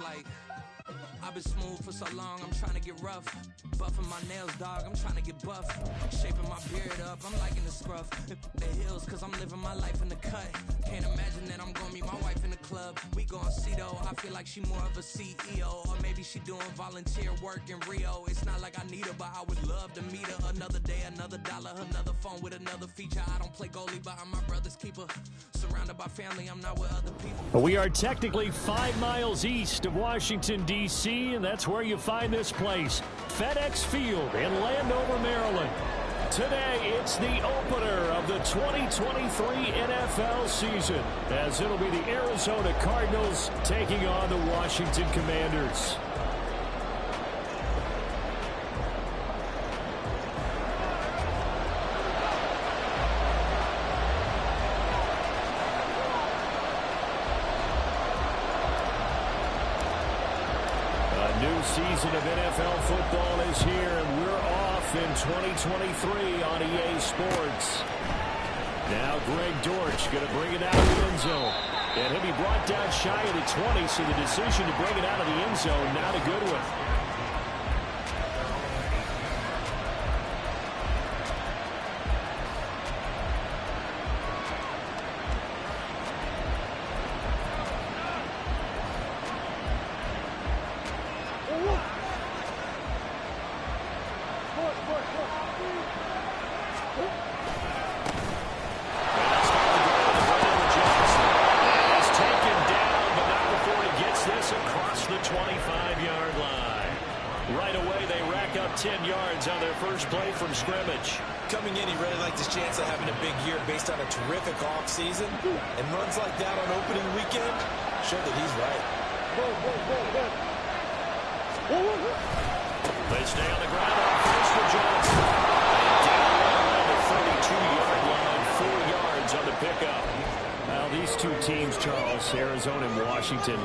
like I've been smooth for so long, I'm trying to get rough. Buffing my nails, dog, I'm trying to get buff. Shaping my beard up, I'm liking the scruff. The hills, cause I'm living my life in the cut. Can't imagine that I'm gonna meet my wife in the club. We gon' see though, I feel like she more of a CEO. Or maybe she doing volunteer work in Rio. It's not like I need her, but I would love to meet her. Another day, another dollar, another phone with another feature. I don't play goalie, but I'm my brother's keeper. Surrounded by family, I'm not with other people. We are technically 5 miles east of Washington, D.C., and that's where you find this place, FedEx Field in Landover, Maryland. Today, it's the opener of the 2023 NFL season, as it'll be the Arizona Cardinals taking on the Washington Commanders. Season of NFL football is here, and we're off in 2023 on EA Sports. Now Greg Dortch going to bring it out of the end zone. And he'll be brought down shy of the 20, so the decision to bring it out of the end zone, not a good one. Season and runs like that on opening weekend show that he's right. They stay on the ground on first for Johnson. And down around the 32-yard line, 4 yards on the pickup. Now these two teams, Charles, Arizona and Washington,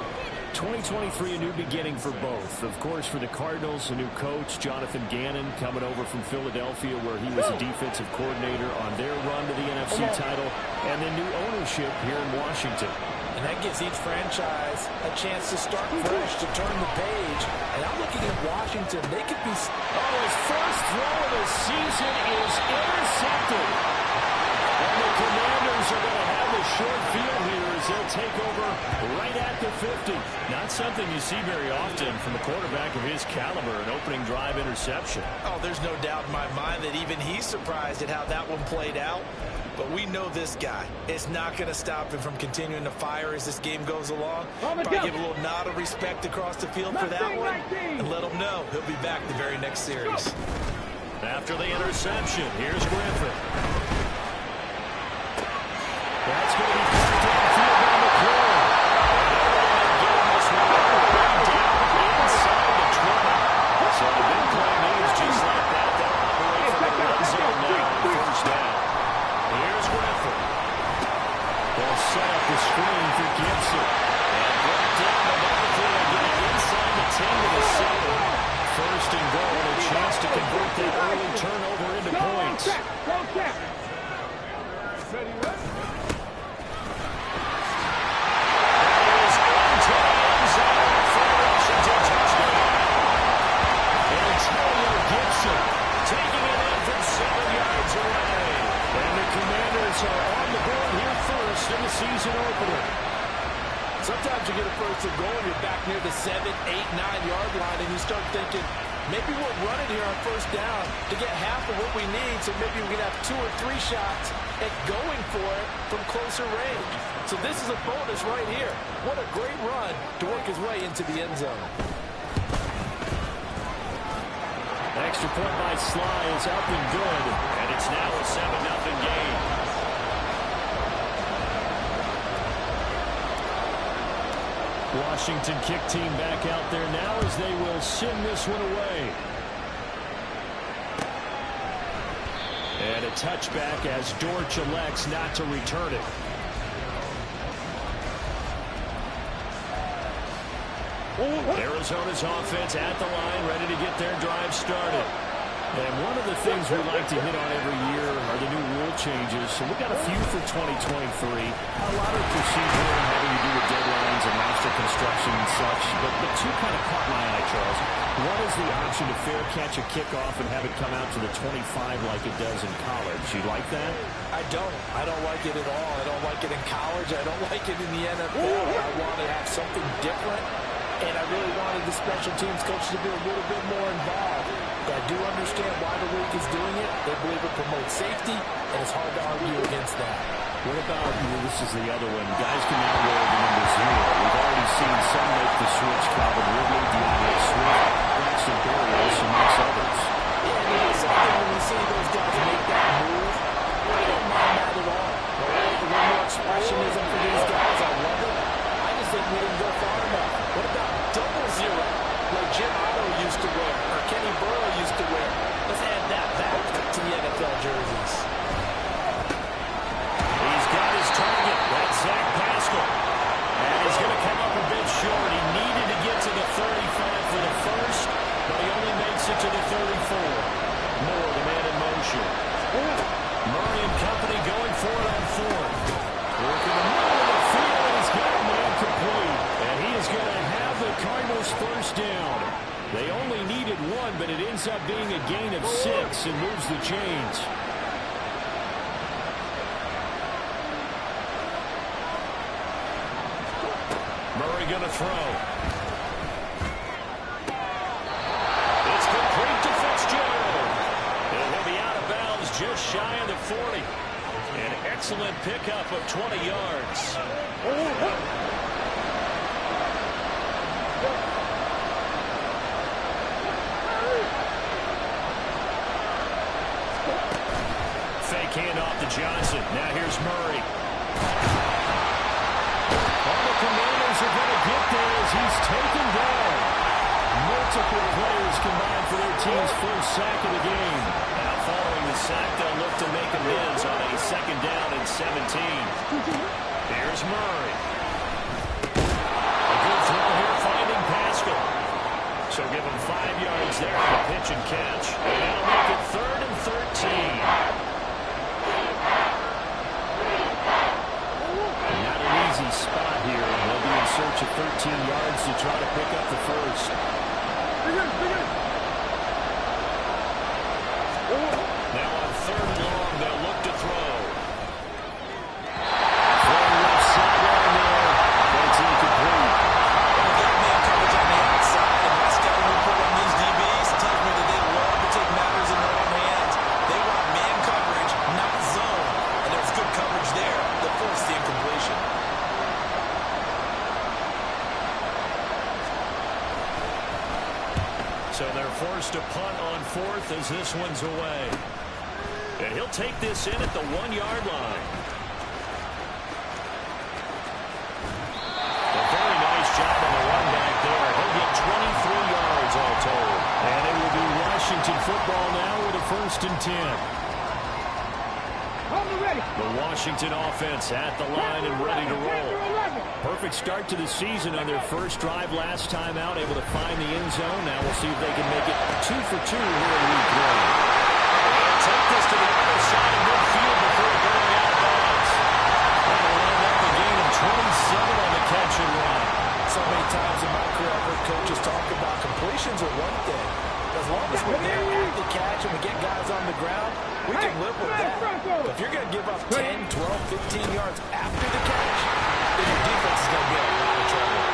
2023 a new beginning for both. Of course, for the Cardinals, a new coach, Jonathan Gannon, coming over from Philadelphia, where he was a defensive coordinator on their run to the NFC title, and then new ownership here in Washington. And that gives each franchise a chance to start fresh, to turn the page. And I'm looking at Washington. They could be... Oh, his first throw of the season is intercepted. And the Commanders are going to have a short field here as they'll take over right at the 50. Not something you see very often from a quarterback of his caliber, an opening drive interception. Oh, there's no doubt in my mind that even he's surprised at how that one played out. But we know this guy is not going to stop him from continuing to fire as this game goes along. Probably give a little nod of respect across the field for that one and let him know he'll be back the very next series. After the interception, here's Griffin. That's going to be put downfield by McClure. Getting this one all the way down inside the 20. So the big play moves just like that. They'll operate from the red zone now on first down. Here's Griffin. They'll set up the screen for Gibson. And brought down the Martin. Get it inside the 10 to the 7. First and goal. A chance to convert that early turnover into points. Taking it in from 7 yards away. And the Commanders are on the board here first in the season opener. Sometimes you get a first and goal and you're back near the 7, 8, 9-yard line and you start thinking, maybe we're running here on first down to get half of what we need, so maybe we can have 2 or 3 shots at going for it from closer range. So this is a bonus right here. What a great run to work his way into the end zone. Extra point by Sly is up and good, and it's now a 7-0 game. Washington kick team back out there now as they will send this one away. And a touchback as Dortch elects not to return it. Arizona's offense at the line, ready to get their drive started. And one of the things we like to hit on every year are the new rule changes. So we've got a few for 2023. A lot of procedural having to do with deadlines and roster construction and such. But two kind of caught my eye, Charles. One is the option to fair catch a kickoff and have it come out to the 25 like it does in college. You like that? I don't like it at all. I don't like it in college. I don't like it in the NFL. I want to have something different. And I really wanted the special teams coach to be a little bit more involved. But I do understand why the league is doing it. They believe it promotes safety, and it's hard to argue against that. What about, this is the other one, guys can now wear the number 0. We've already seen some make the switch, Calvin Ridley, DeAndre Swift, Braxton Berrios, amongst others. Yeah, you know something, when we see those guys make that move, I don't mind that at all. A little more expressionism for these guys, I love it. I just think we didn't go far enough. What about double 0, like Jim Otto used to wear, or Kenny Burrow used to wear? Let's add that back to the NFL jerseys. He's got his target. That's Zach Pascal. And he's going to come up a bit short. He needed to get to the 35 for the first, but he only makes it to the 34. Moore, the man in motion. Murray and company going for it on 4th. Working the middle of the field. He's got a man complete. And he is going to have the Cardinals first down. They only needed 1, but it ends up being a gain of 6 and moves the chains. Murray going to throw. It's complete to Fitzgerald. And he'll be out of bounds just shy of the 40. An excellent pickup of 20 yards. Fake handoff to Johnson. Now here's Murray. All the Commanders are going to get there as he's taken down. Multiple players combined for their team's first sack of the game. Now following the sack, they'll look to make amends on a 2nd down and 17. Here's Murray. A good throw here finding Pascal. So give him 5 yards there on the pitch and catch. And that'll make it 3rd and 13. Not an easy spot here. They'll be in search of 13 yards to try to pick up the first. Now on 3rd and long, they'll look to throw. Throwing left sideline there, but it's incomplete. They've got man coverage on the outside, and that's got to report on these DBs. Tells me that they love to take matters in their own hands. They want man coverage, not zone. And there's good coverage there that forced the incompletion. So they're forced to punt on 4th as this one's away. And he'll take this in at the 1-yard line. A very nice job on the run back there. He'll get 23 yards all told. And it will be Washington football now with a 1st and 10. The Washington offense at the line and ready to roll. Perfect start to the season on their first drive last time out, able to find the end zone. Now we'll see if they can make it 2 for 2 here in week 1. They'll take this to the other side of midfield before going out of bounds. That'll end up a gain of 27 on the catch and run. So many times in my career, I've heard coaches talk about completions are one thing. As long as we're there at the catch and we get guys on the ground, we can live with that. But if you're going to give up 10, 12, 15 yards after the catch, then your defense is going to be in a lot of trouble.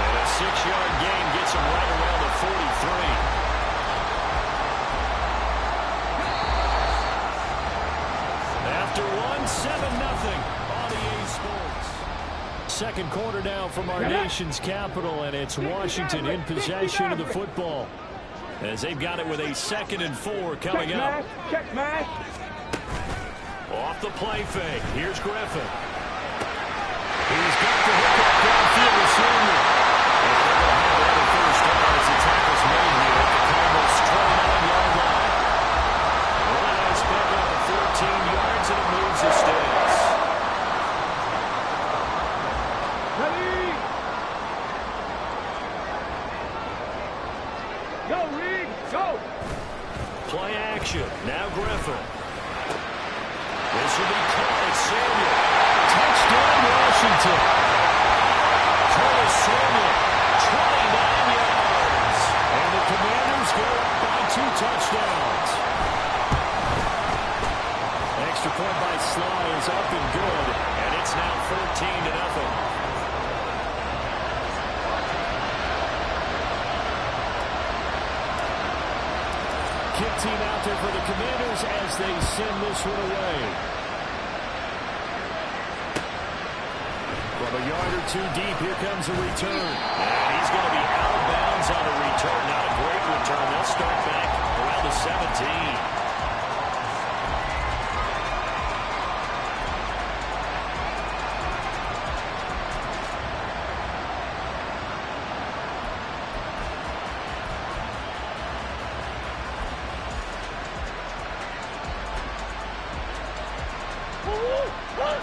And a 6-yard gain gets them right around the 43. After 7-0 on EA Sports. Second quarter now from our nation's capital, and it's Washington in possession of the football as they've got it with a 2nd and 4 coming up. Check smash. Off the play fake. Here's Griffin. He's got the hook up downfield to Senior. And they're going to have another first down as the tackle's made here at the Cardinals' 29-yard line. Really nice pick up of 14 yards, and it moves the sticks. Ready. Go, Reed. Go. Play nothing. This will be caught at Samuel. Touchdown, Washington. Curtis Samuel, 29 yards. And the Commanders go up by 2 touchdowns. Extra point by Sly is up and good, and it's now 14-0. Kick team out there for the Commanders as they send this one away. From a yard or 2 deep, here comes a return. And he's going to be out of bounds on a return. Not a great return. They'll start back around the 17.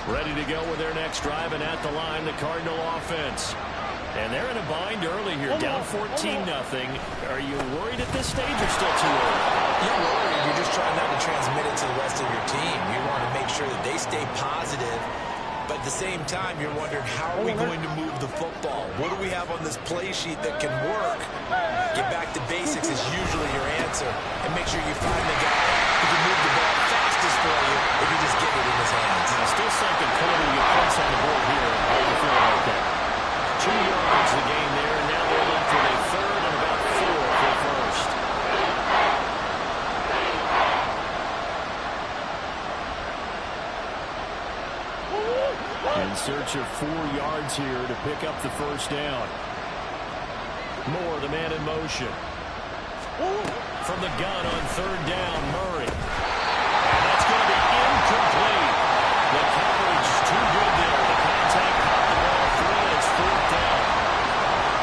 Ready to go with their next drive, and at the line, the Cardinal offense. And they're in a bind early here, down 14-0. Are you worried at this stage or still too early? You're worried. You're just trying not to transmit it to the rest of your team. You want to make sure that they stay positive. But at the same time, you're wondering, how are we going to move the football? What do we have on this play sheet that can work? Get back to basics is usually your answer. And make sure you find the guy who can move the ball fastest for you if you just get it in his hands. Still second quarter, you points on the board here. How are you feeling about that? 2 yards the game there, and now they're left with a third and about 4 for first. In search of 4 yards here to pick up the first down. Moore, the man in motion. From the gun on 3rd down, Murray. And that's going to be incomplete. The coverage is too good there. The contact caught the ball free, and it's 4th down.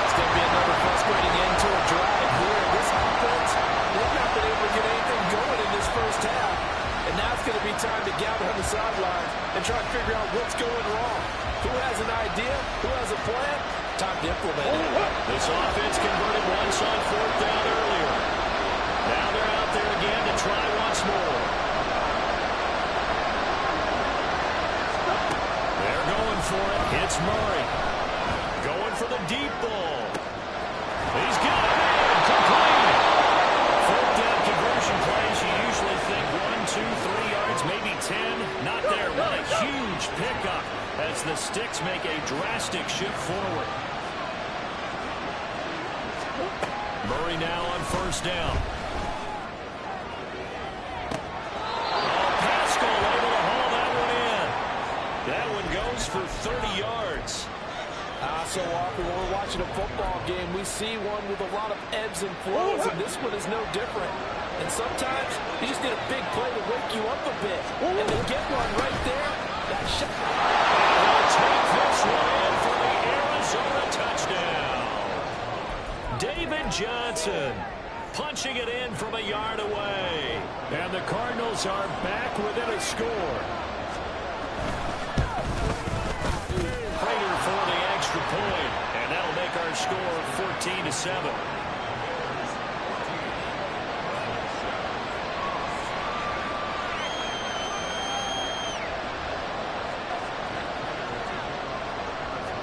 It's going to be another frustrating end to a drive here. This offense, they've not been able to get anything going in this first half. And now it's going to be time to gather on the sideline and try to figure out what's going wrong. Who has an idea? Who has a plan? Time to implement it. This offense converted once on 4th down earlier. Now they're out there again to try once more. They're going for it. It's Murray. Going for the deep ball. He's got it in. Complete. 4th down conversion plays. You usually think 1, 2, 3 yards, maybe 10. Not there. What a huge pickup as the Sticks make a drastic shift forward. Murray now on 1st down. Pascal able to haul that one in. That one goes for 30 yards. So often when we're watching a football game, we see one with a lot of ebbs and flows, and this one is no different. And sometimes you just need a big play to wake you up a bit. And to get one right there, that shot. They'll take this one in for the Arizona touchdown. David Johnson punching it in from a yard away. And the Cardinals are back within a score. Prater for the extra point, and that'll make our score 14-7.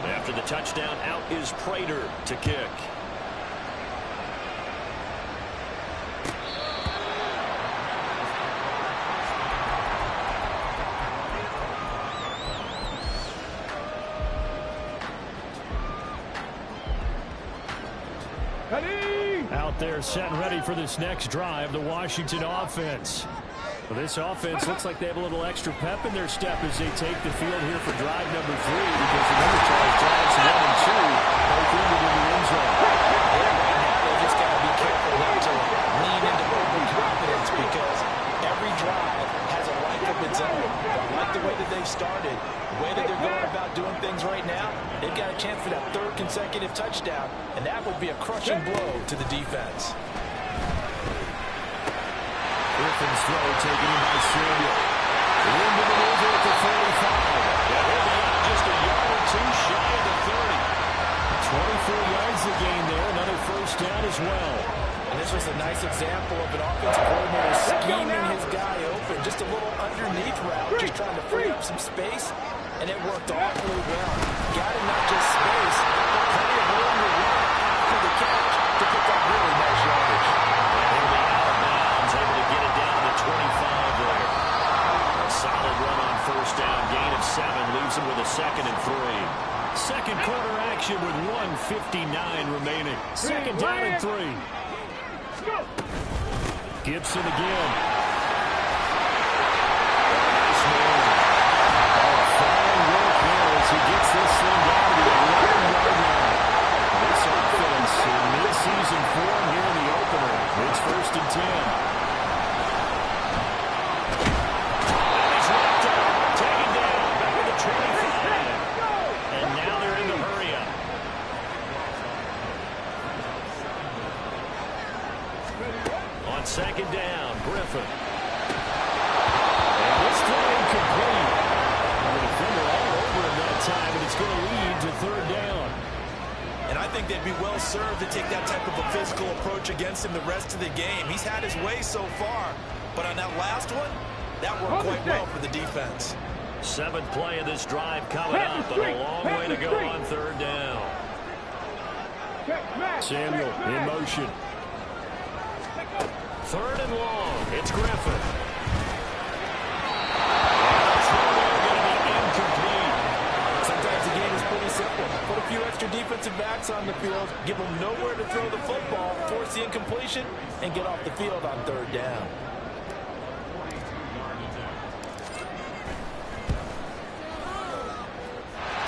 After the touchdown, out is Prater to kick. Out there set and ready for this next drive, the Washington offense. Well, this offense looks like they have a little extra pep in their step as they take the field here for drive number 3, because remember, Charles, drives 1 and 2 both into the end zone. Yeah, right now they just got to be careful not to lean into overconfidence, because every drive has a life of its own. I like the way that they've started, the way that they're going about doing things right now. They've got a chance for that 3rd consecutive touchdown, and that would be a crushing blow to the defense. Griffin's throw taken in by Samuel. Room to maneuver at the 45. Yeah, they'll be out just a yard or 2 shy of the 30. 24 yards the gain there. Another first down as well. And this was a nice example of an offensive coordinator scheming his guy open. Just a little underneath route, just trying to free up some space, and it worked awfully well. Got him not just space, but plenty of room to run after the catch to pick up really nice yardage. And he'll be out of bounds, able to get it down to 25 there. A solid run on first down, gain of 7, leaves him with a 2nd and 3. Second quarter action with 1:59 remaining. Second down and 3. Gibson again. Nice move. Oh, fine work here as he gets this thing down to the 11-yard line. This offense in mid-season form here in the opener. It's 1st and 10. And he's knocked out. Taken down. Back to the 25. And now they're in the hurry-up. On 2nd down, Griffin. And this throw incomplete. The defender all over him that time, and it's going to lead to 3rd down. And I think they'd be well served to take that type of a physical approach against him the rest of the game. He's had his way so far, but on that last one, that worked quite well for the defense. 7th play of this drive coming up, but a long way to go on 3rd down. Samuel in motion. 3rd and long. It's Griffin. Sometimes the game is pretty simple. Put a few extra defensive backs on the field, give them nowhere to throw the football, force the incompletion, and get off the field on 3rd down.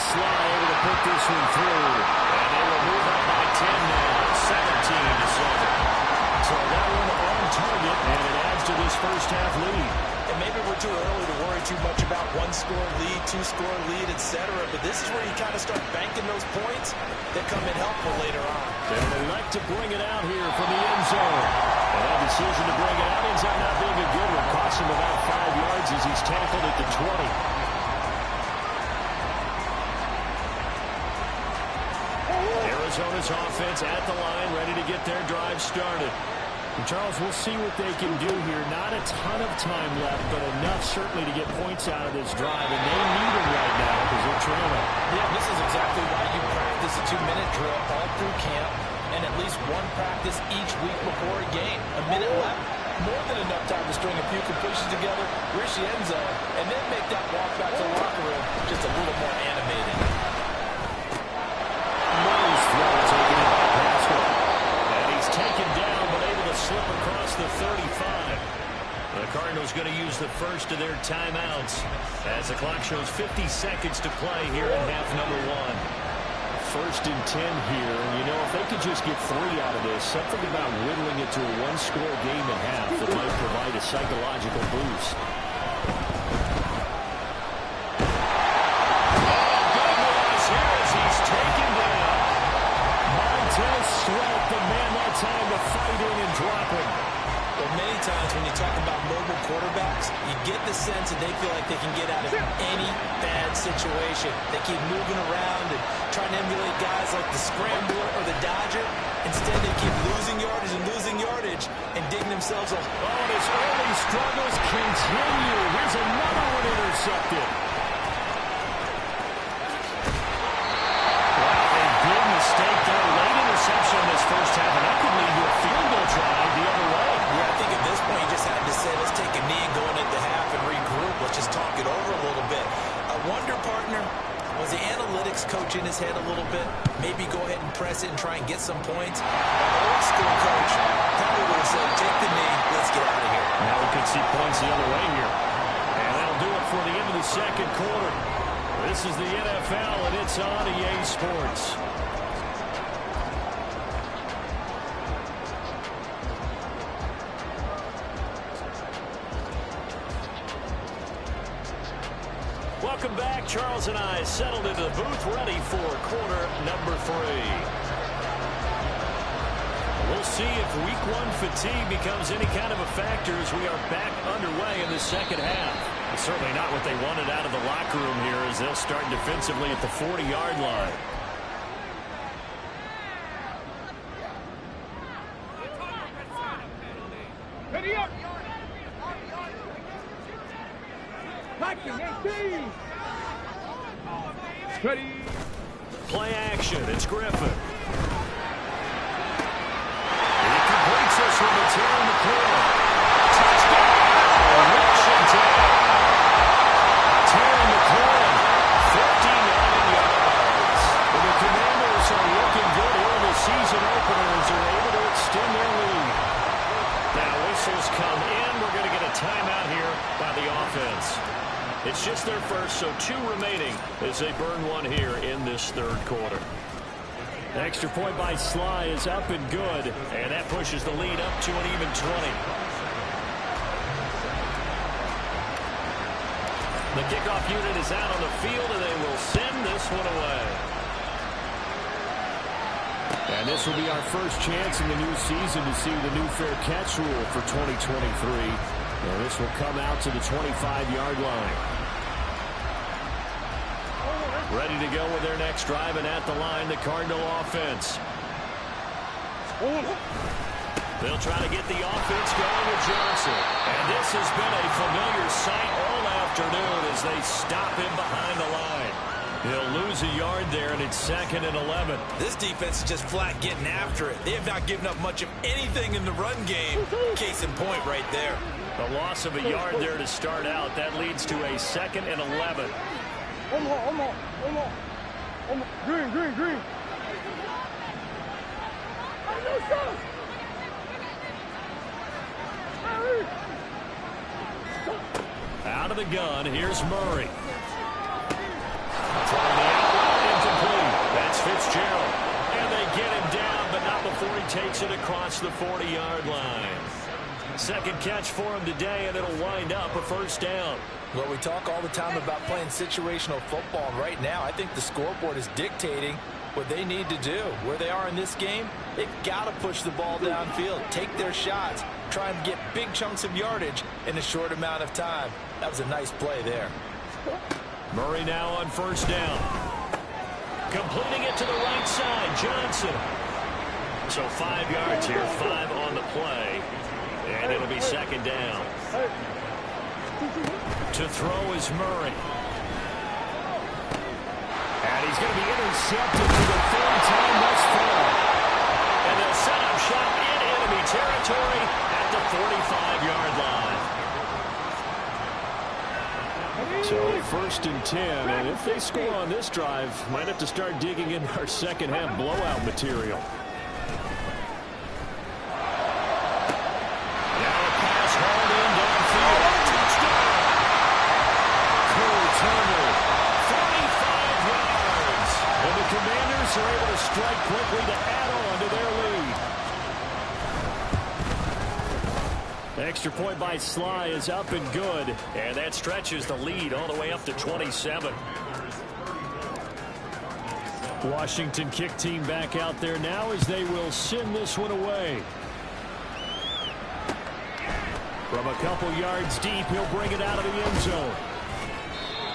Sly able to put this one through. And they will move up by 10 now. 17-7. So that one on target, and it adds to this first half lead. And maybe we're too early to worry too much about 1-score lead, 2-score lead, etc. But this is where you kind of start banking those points that come in helpful later on. They'll elect to bring it out here from the end zone. And that decision to bring it out ends up not being a good one. Costs him about 5 yards as he's tackled at the 20. Arizona's offense at the line, ready to get their drive started. And Charles, we'll see what they can do here. Not a ton of time left, but enough certainly to get points out of this drive. And they need them right now because they're trailing. Yeah, this is exactly why you practice a 2-minute drill all through camp and at least one practice each week before a game. A minute left, more than enough time to string a few completions together, reach the end zone, and then make that walk back to the locker room just a little more animated. Nice throw taken in by Pascal. And he's taken down, but able to slip across the 35. The Cardinals going to use the first of their timeouts as the clock shows 50 seconds to play here in half number 1. 1st and 10 here. And, you know, if they could just get 3 out of this, something about whittling it to a 1-score game at half that might provide a psychological boost. Sweat, the man that time to fight in and drop him. But many times when you talk about mobile quarterbacks, you get the sense that they feel like they can get out of any bad situation. They keep moving around and trying to emulate guys like the Scrambler or the Dodger. Instead, they keep losing yardage and digging themselves up. Oh, and his early struggles continue. Here's another one intercepted. Big mistake there, late interception in this first half, and that could lead to a field goal try the other way. Yeah, I think at this point you just had to say, let's take a knee going into half and regroup. Let's just talk it over a little bit. I wonder, partner, was the analytics coach in his head a little bit? Maybe go ahead and press it and try and get some points. An old school coach probably would have said, take the knee, let's get out of here. Now we could see points the other way here. And that'll do it for the end of the second quarter. This is the NFL, and it's on EA Sports. Welcome back. Charles and I settled into the booth, ready for quarter number 3. We'll see if week 1 fatigue becomes any kind of a factor as we are back underway in the second half. It's certainly not what they wanted out of the locker room here as they'll start defensively at the 40-yard line. Attacking 18. Ready. Play action. It's Griffin. He completes this one to Terry McLaurin. Touchdown. Washington. Terry McLaurin, 59 yards. And the Commanders are looking good here in the season opener as they're able to extend their lead. Now whistles come in. We're going to get a timeout here by the offense. It's just their first, so 2 remaining as they burn one here in this third quarter. Extra point by Sly is up and good, and that pushes the lead up to an even 20. The kickoff unit is out on the field, and they will send this one away. And this will be our first chance in the new season to see the new fair catch rule for 2023. And this will come out to the 25-yard line. Ready to go with their next drive, and at the line, the Cardinal offense. They'll try to get the offense going with Johnson. And this has been a familiar sight all afternoon as they stop him behind the line. He'll lose a yard there, and it's 2nd and 11. This defense is just flat getting after it. They have not given up much of anything in the run game. Case in point right there. The loss of a yard there to start out. That leads to a 2nd and 11. Green. Out of the gun, here's Murray. Throwing the out incomplete. That's Fitzgerald. And they get him down, but not before he takes it across the 40-yard line. Second catch for him today, and it'll wind up a first down. Well, we talk all the time about playing situational football. And right now, I think the scoreboard is dictating what they need to do. Where they are in this game, they've got to push the ball downfield, take their shots, try and get big chunks of yardage in a short amount of time. That was a nice play there. Murray now on first down. Completing it to the right side, Johnson. So 5 yards here, 5 on the play. And it'll be second down. To throw is Murray. And he's going to be intercepted for the 3rd time thus far. And they'll set up shop in enemy territory at the 45-yard line. So 1st and 10, and if they score on this drive, might have to start digging in our second half blowout material. Now a pass hauled in downfield. Touchdown. Cole Turner, 45 yards. And the Commanders are able to strike quickly to add on to their lead. Extra point by Sly is up and good, and that stretches the lead all the way up to 27. Washington kick team back out there now as they will send this one away. From a couple yards deep, he'll bring it out of the end zone.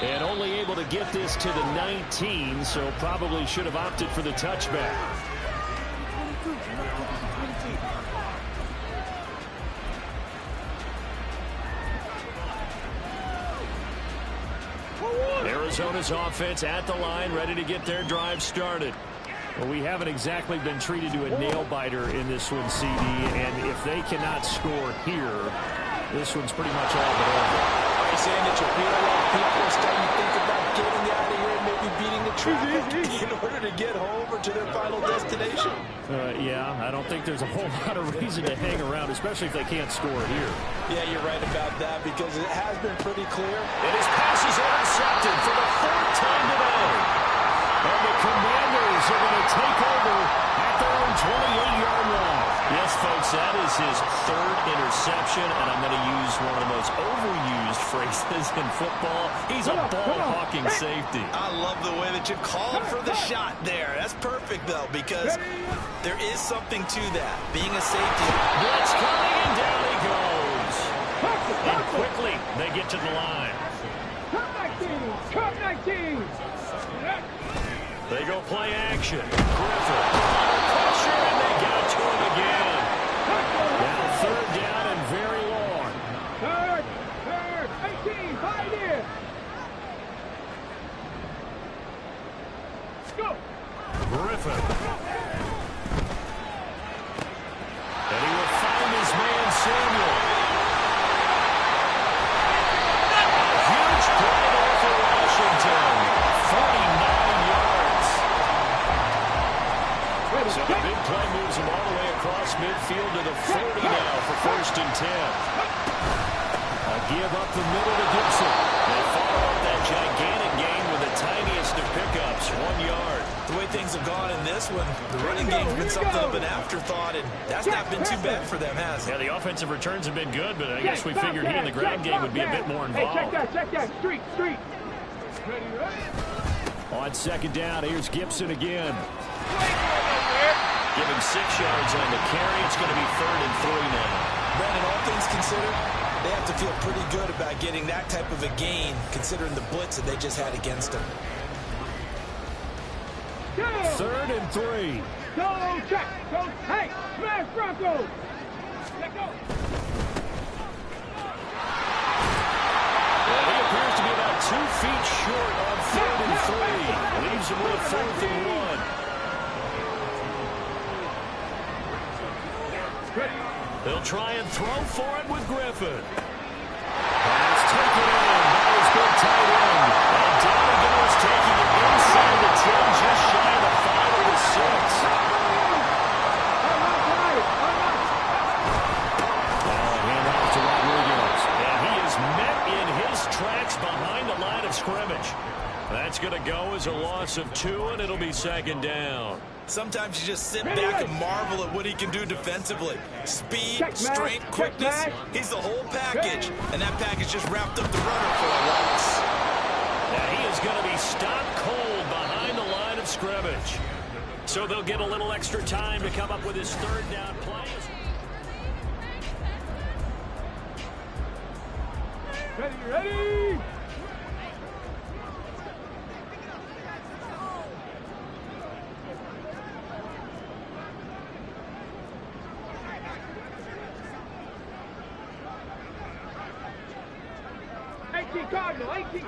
And only able to get this to the 19, so probably should have opted for the touchback. Arizona's offense at the line, ready to get their drive started. Well, we haven't exactly been treated to a nail-biter in this one, CD, and if they cannot score here, this one's pretty much all but over. Are you saying that you feel like people are starting to think about getting out of here and maybe beating the traffic in order to get home or to their final destination? Yeah, I don't think there's a whole lot of reason to hang around, especially if they can't score here. Yeah, you're right about that because it has been pretty clear. And his pass is intercepted for the 4th time today. And the Commanders are going to take over at their own 28-yard line. Yes, folks, that is his 3rd interception, and I'm going to use one of the most overused phrases in football. He's a ball-hawking safety. I love the way that you called for the shot there. That's perfect, though, because there is something to that, being a safety. Blitz coming, and down he goes. And quickly, they get to the line. Cut 19! They go play action. Griffin. Pressure, and they got to him again. Now 3rd down and very long. Third, 18, 5 in. field to the 40 now for 1st and 10. A give up the middle to Gibson. They follow up that gigantic gain with the tiniest of pickups, 1 yard. The way things have gone in this one, the running game's been something of an afterthought, and that's not been too bad for them, has it? Yeah, the offensive returns have been good, but I guess we figured he in the ground game would be a bit more involved. Hey, check that, street. Ready. On 2nd down, here's Gibson again. Give him 6 yards on the carry. It's going to be 3rd and 3 now. Brandon, all things considered, they have to feel pretty good about getting that type of a gain, considering the blitz that they just had against them. 3rd and 3. Go, check. Go, hey, smash Broncos. Let go. Well, he appears to be about 2 feet short on 3rd and 3. Leaves him with 4th and 1. They'll try and throw for it with Griffin. Pass taken in by his good tight end. And down he goes, taking it inside the 10, just shy of the 5 or the 6. Hand off to Rodriguez. And he is met in his tracks behind the line of scrimmage. That's going to go as a loss of 2, and it'll be 2nd down. Sometimes you just sit back and marvel at what he can do defensively. Speed, strength, quickness. He's the whole package. And that package just wrapped up the runner for a loss. Yeah, he is going to be stopped cold behind the line of scrimmage. So they'll get a little extra time to come up with his 3rd down play. Ready.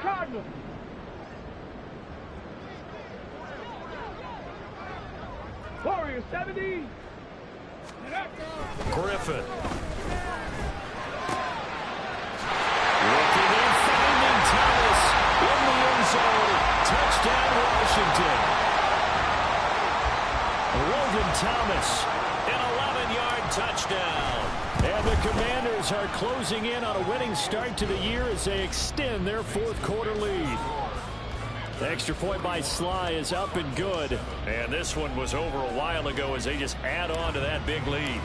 Cardinal. Warrior 70. Griffin. Looking and finding Thomas in the end zone. Touchdown, Washington. Logan Thomas, an 11-yard touchdown. And the Commanders are closing in on a winning start to the year as they extend their 4th quarter lead. The extra point by Sly is up and good. And this one was over a while ago as they just add on to that big lead.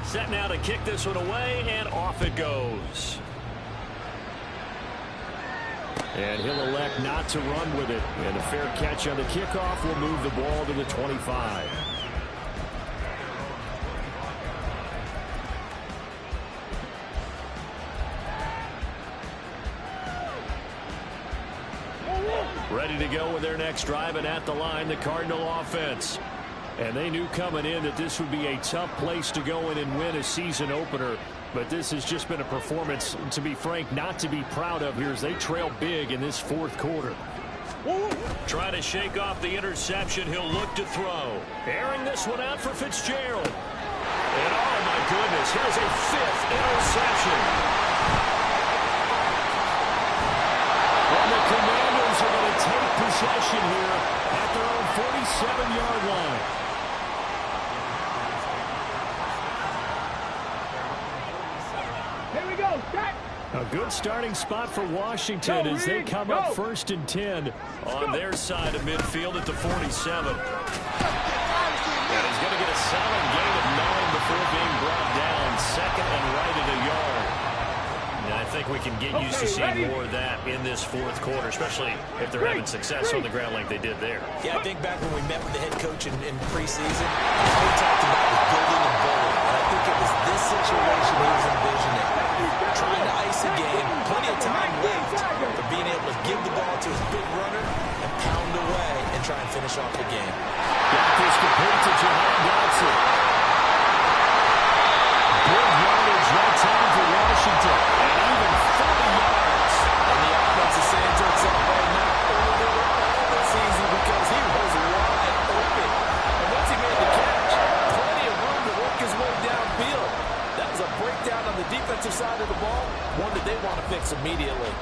Set now to kick this one away, and off it goes. And he'll elect not to run with it. And a fair catch on the kickoff will move the ball to the 25. Ready to go with their next drive, and at the line, the Cardinal offense. And they knew coming in that this would be a tough place to go in and win a season opener. But this has just been a performance, to be frank, not to be proud of here as they trail big in this 4th quarter. Trying to shake off the interception. He'll look to throw. Airing this one out for Fitzgerald. And oh my goodness, here's a 5th interception. And the Commanders are going to take possession here at their own 47-yard line. Here we go, set. A good starting spot for Washington as they come up 1st and 10 on their side of midfield at the 47. And he's going to get a solid gain of 9 before being brought down. 2nd and right at a yard. And I think we can get used to seeing more of that in this 4th quarter, especially if they're having success on the ground like they did there. Yeah, I think back when we met with the head coach in preseason, all we talked about was building and bowling. And I think it was this situation he was envisioning. Trying to ice a game, plenty of time left, but being able to give the ball to his big runner and pound away and try and finish off the game. Got this complete to Jahan Dotson. Big yardage that time for Washington. And even 30 yards. And the offense is saying to itself right now, only did it all this season because he was wide open. And once he made the catch, plenty of room to work his way downfield. That was a breakdown on the defensive side of the ball, one that they want to fix immediately.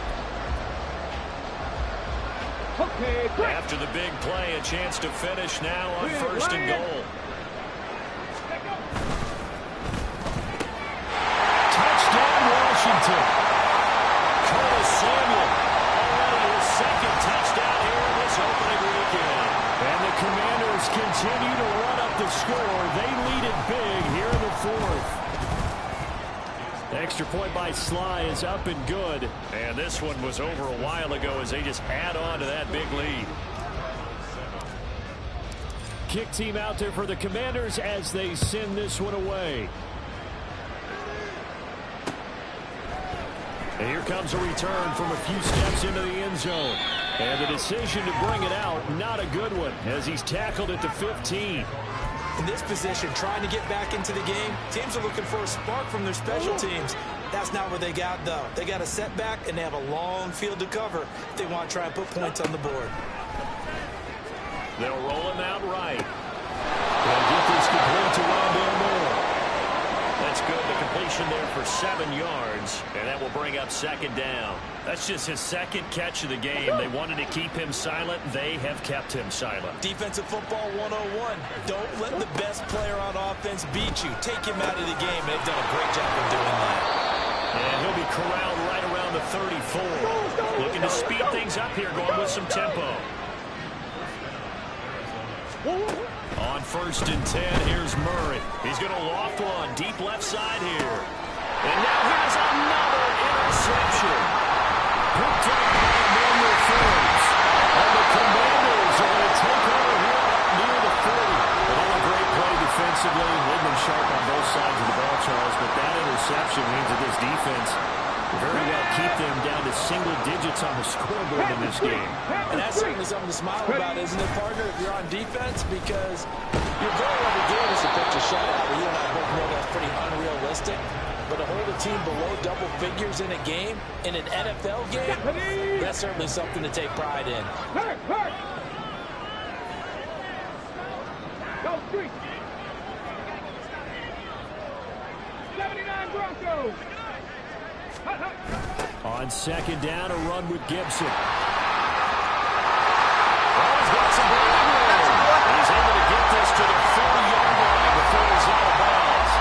After the big play, a chance to finish now on 1st and goal. Extra point by Sly is up and good. And this one was over a while ago as they just add on to that big lead. Kick team out there for the Commanders as they send this one away. And here comes a return from a few steps into the end zone. And the decision to bring it out, not a good one, as he's tackled at the 15. In this position, trying to get back into the game, teams are looking for a spark from their special teams. That's not what they got, though. They got a setback, and they have a long field to cover if they want to try and put points on the board. They'll roll him out right. They'll get this complete to Rondale Moore. That's good. The completion there for 7 yards, and that will bring up second down. That's just his second catch of the game. They wanted to keep him silent. They have kept him silent. Defensive football 101. Don't let the best player on offense beat you. Take him out of the game. They've done a great job of doing that. And he'll be corralled right around the 34. Looking to speed things up here, going with some tempo. On 1st and 10, here's Murray. He's going to loft one deep left side here. And now here's another interception. Picked up by Emmanuel Forbes. And the Commanders are going to take over here near the 40. All a great play defensively. Lidman sharp on both sides of the ball, Charles. But that interception means that this defense very well keep them down to single digits on the scoreboard in this game. And that's certainly something to smile about, isn't it, partner, if you're on defense? Because your goal every game is to pitch a shutout. You and I both know that's pretty unrealistic. But to hold a team below double figures in a game, in an NFL game, that's certainly something to take pride in. Go street. 79 Broncos. On second down, a run with Gibson. He's got some breathing room. He's able to get this to the 40-yard line before he's out of bounds.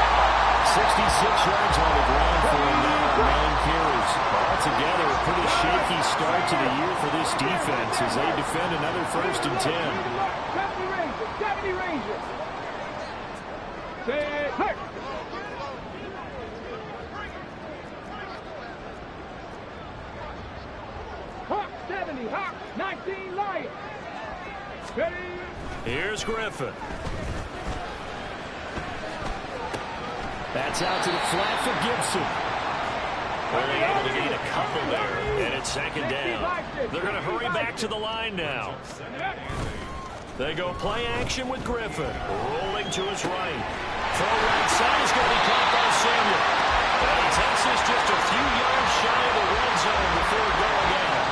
66 yards on the ground for him now, 9 carries. Altogether, a pretty shaky start to the year for this defense as they defend another 1st and 10. 70 Rangers. Say, hey. Hawk 70, Hawk 19 Lions. Ready? Here's Griffin. That's out to the flat for Gibson. They're able to gain a couple there, and it's second down. They're going to hurry back to the line now. They go play action with Griffin. Rolling to his right. Throw right side is going to be caught by Samuel. And he takes this just a few yards shy of the red zone before going out.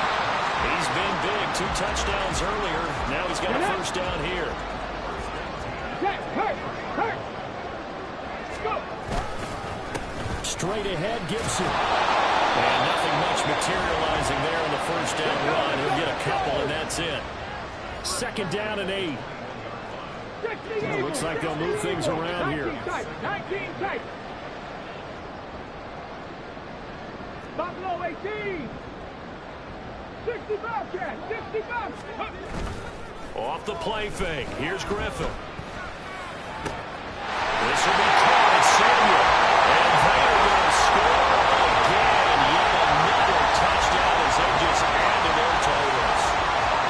He's been big. 2 touchdowns earlier. Now he's got a 1st down here. Straight ahead, Gibson. And nothing much materializing there in the 1st down run. He'll get a couple, and that's it. Second down and 8. Well, looks like they'll move things around here. 19 tight. Buffalo 18. 65 cat. 65. Off the play fake. Here's Griffin. This will be caught at Samuel. And they're going to score again. Yet another touchdown as they just add to their totals.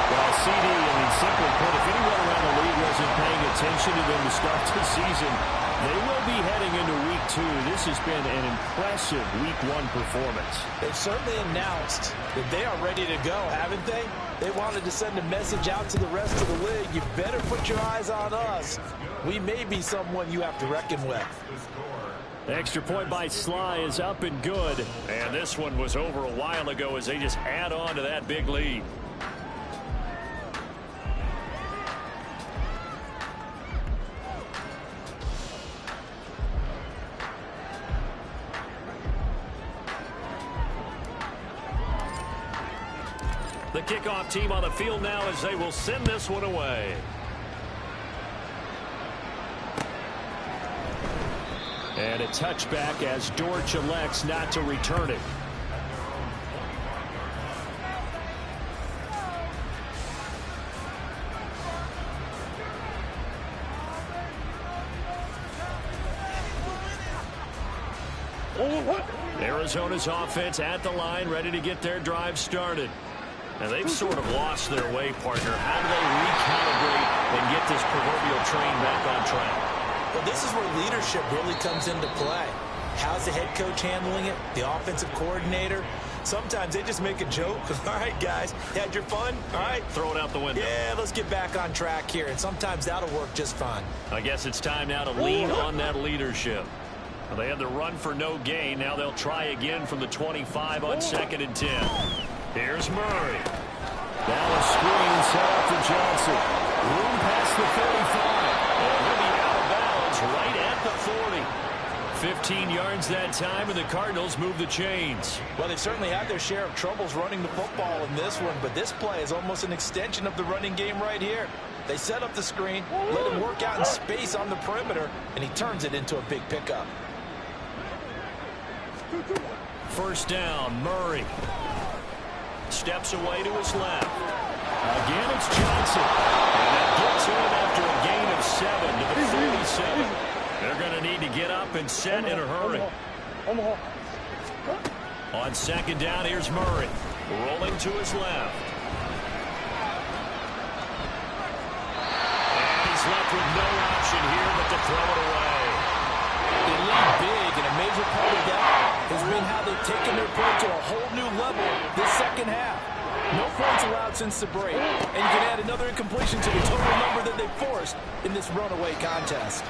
Well, CD, I mean, simply put, if anyone around the league wasn't paying attention to them to start the season, they will be heading into Week 2. This has been an impressive Week 1 performance. They've certainly announced that they are ready to go, haven't they? They wanted to send a message out to the rest of the league. You better put your eyes on us. We may be someone you have to reckon with. Extra point by Sly is up and good. And this one was over a while ago as they just add on to that big lead. The kickoff team on the field now as they will send this one away. And a touchback as Dortch elects not to return it. Arizona's offense at the line, ready to get their drive started. And they've sort of lost their way, partner. How do they recalibrate and get this proverbial train back on track? Well, this is where leadership really comes into play. How's the head coach handling it? The offensive coordinator? Sometimes they just make a joke. All right, guys, had your fun? All right. Throw it out the window. Yeah, let's get back on track here. And sometimes that'll work just fine. I guess it's time now to lean on that leadership. Well, they had the run for no gain. Now they'll try again from the 25 on 2nd and 10. Here's Murray. Now a screen set up for Johnson. Room past the 35. And he'll be out of bounds right at the 40. 15 yards that time, and the Cardinals move the chains. Well, they certainly had their share of troubles running the football in this one, but this play is almost an extension of the running game right here. They set up the screen, let him work out in space on the perimeter, and he turns it into a big pickup. First down, Murray. Steps away to his left. Again, it's Johnson. And that gets him after a gain of 7 to the 47. They're going to need to get up and set in a hurry. On 2nd down, here's Murray. Rolling to his left. And he's left with no option here but to throw it away. They lead big, and a major part of that has been how they've taken their play to a whole new level this second half. No points allowed since the break, and you can add another incompletion to the total number that they forced in this runaway contest.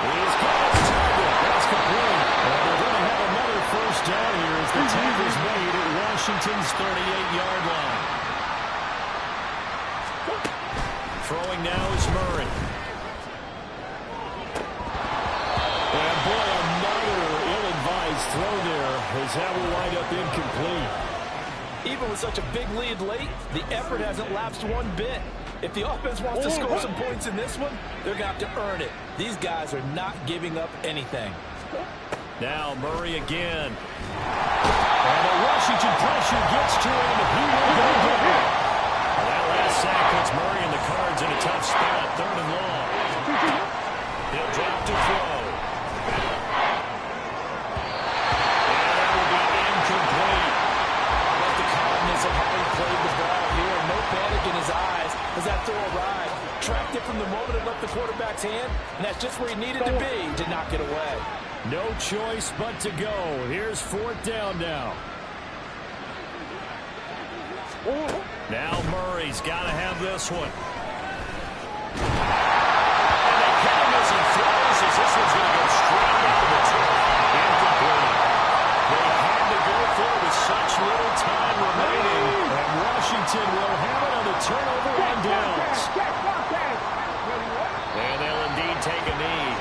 He's got his target. That's complete. And they're going to have another first down here as the tackle's made at Washington's 38-yard line. Throwing now is Murray. And boy, another ill-advised throw there as that will wind up incomplete. Even with such a big lead late, the effort hasn't lapsed one bit. If the offense wants to score some points in this one, they're going to have to earn it. These guys are not giving up anything. Now Murray again. And the Washington pressure gets to him. He will go down. That last sack puts Murray and the Cards in a tough spot. 3rd and long. He'll drop to throw. And that will be incomplete. But the calmness of how he played the ball here. No panic in his eyes as that throw arrived. Tracked it from the moment it left the quarterback's hand, and that's just where he needed to be to knock it away. No choice but to go. Here's 4th down now. Now Murray's got to have this one. And they hit him as he throws as this one's going to go straight into the turf. Incomplete. They had to go for it with such little time remaining. And Washington will have it on the turnover on downs. And they'll indeed take a knee.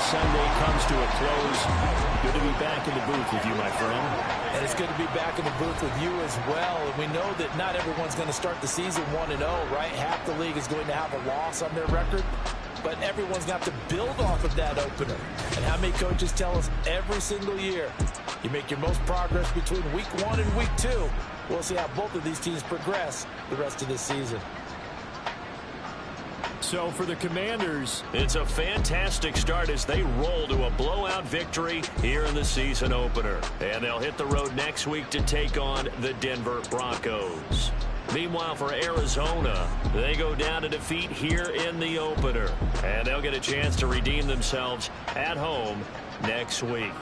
Sunday comes to a close. Good to be back in the booth with you, my friend. And it's good to be back in the booth with you as well. And we know that not everyone's going to start the season 1-0, right? Half the league is going to have a loss on their record. But everyone's got to build off of that opener. And how many coaches tell us every single year, you make your most progress between week 1 and week 2. We'll see how both of these teams progress the rest of this season. So for the Commanders, it's a fantastic start as they roll to a blowout victory here in the season opener. And they'll hit the road next week to take on the Denver Broncos. Meanwhile, for Arizona, they go down to defeat here in the opener. And they'll get a chance to redeem themselves at home next week.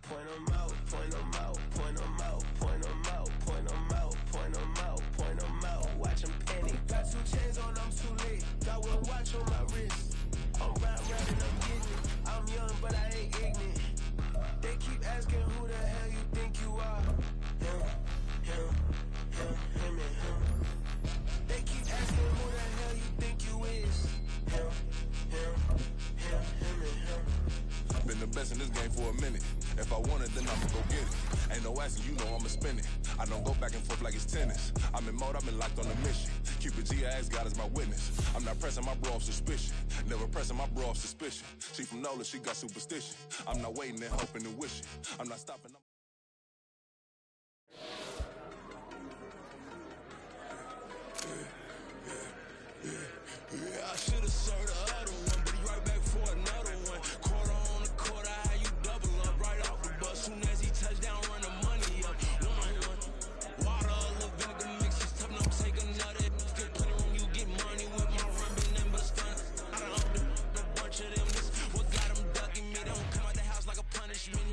Point 'em out, point 'em out, point 'em out, point 'em out, point 'em out, point 'em out, point 'em out. Watch 'em panic. Got 2 chains on, I'm too late. Got 1 watch on my wrist. I'm rapping, I'm getting it. I'm young, but I ain't ignorant. They keep asking who the hell you think you are. Him, and him. best in this game for a minute. If I want it, then I'ma go get it. Ain't no asking, you know I'ma spin it. I don't go back and forth like it's tennis. I'm in mode, I've been locked on a mission. Cupid G, I ask God as my witness. I'm not pressing my bro off suspicion. Never pressing my bro off suspicion. She from NOLA, she got superstition. I'm not waiting and hoping and wishing. I'm not stopping. Yeah, I should've served the other one, but he right back for another one. Quarter on the quarter, how you double up right off the bus. Soon as he touch down, run the money up. One. Water, a little vinegar mix, it's tough, no take another. Get plenty room, you get money with my run, been nothing but a stun. I done up a bunch of them, this what got them ducking me. They don't come out the house like a punishment.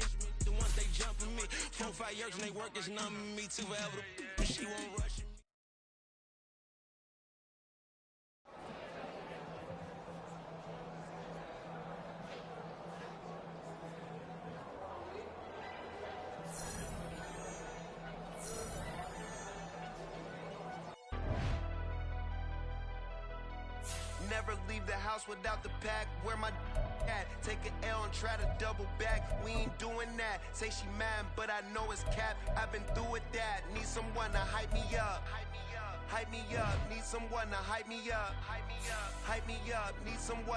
The ones they jumping me. 4 or 5 years and they work is numbing me too forever. She won't rush me. Never leave the house without the pack. Where my at? Take an L and try to double back. We ain't doing that. Say she mad, but I know it's cap. I've been through with that. Need someone to hype me up. Hype me up. Need someone to hype me up. Hype me up. Need someone.